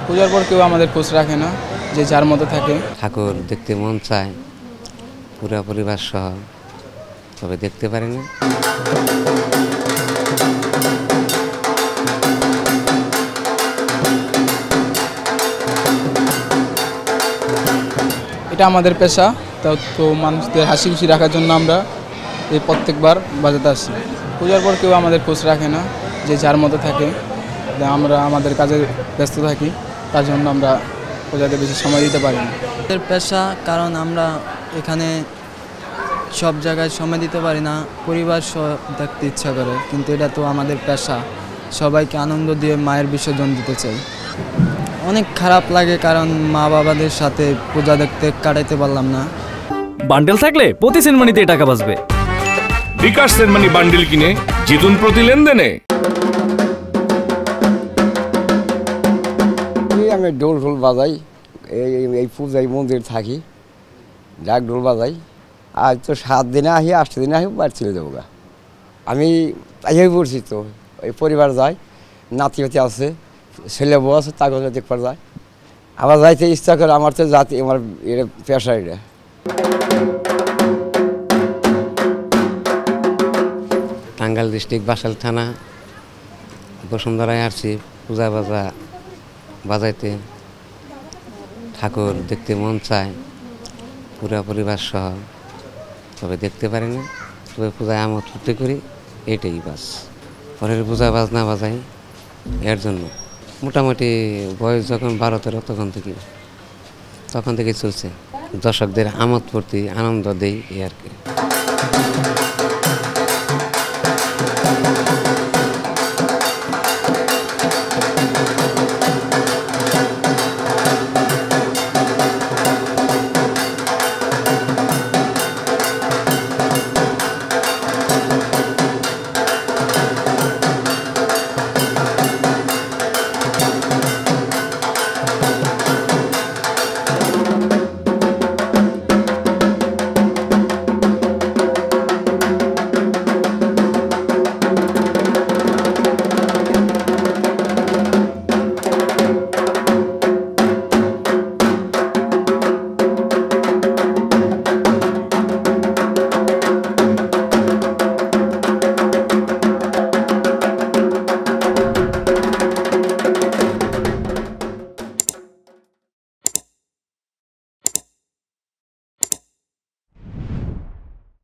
পূজার পর কেউ আমাদের খোঁজ রাখে না, যে যার মতো থাকে। ঠাকুর দেখতে মন চায় পুরা পরিবার সহ, তবে দেখতে পারি না। এটা আমাদের পেশা, তো মানুষদের হাসি খুশি রাখার জন্য আমরা এই প্রত্যেকবার বাজাতে আসি। পূজার পর কেউ আমাদের খোঁজ রাখে না, যে যার মতো থাকে। আমরা আমাদের কাজে ব্যস্ত থাকি, তার জন্য আমরা পূজাতে বেশি সময় দিতে পারি না। আমাদের পেশা, কারণ আমরা এখানে সব জায়গায় সময় দিতে পারি না, পরিবার সব দেখতে ইচ্ছা করে, কিন্তু এটা তো আমাদের পেশা। সবাইকে আনন্দ দিয়ে মায়ের বিসর্জন দিতে চাই। অনেক খারাপ লাগে, কারণ মা বাবাদের সাথে পূজা দেখতে কাটাইতে পারলাম না। বান্ডেল থাকলে প্রতি সেনমানিতে টাকা বাঁচবে। বিকাশ সেনমানি বান্ডেল কিনে জিতুন প্রতি লেনদেনে। আমি ঢোল বাজাই, এই পূজায় মন্দির থাকি, ডাক ঢোল বাজাই। আজ তো 7 দিনে আহি, 8 দিনে আহি বাড়ি চলে যাবো গা। আমি তাই পড়ছি, তো এই পরিবার যায়, নাতি হাতি আছে, ছেলে বউ আছে, তাকে দেখবার যায়। আবার যাইতে ইচ্ছা করে, আমার তো জাতি, আমার এটা পেশা। এটা টাঙ্গাইল ডিস্ট্রিক্ট বাসাইল থানা বসুন্ধরায় আসছি পূজা বাজাইতে। ঠাকুর দেখতে মন চায় পুরা পরিবার সহ, তবে দেখতে পারি না। তবে পূজায় আমোদ ফুর্তি করি, এটাই বাস। পরের পূজা বাজনা বাজাই, এর জন্য মোটামুটি বয়স যখন 12-13 তখন থেকে চলছে। দর্শকদের আমোদ ফুর্তি আনন্দ দেই, এই আর কি।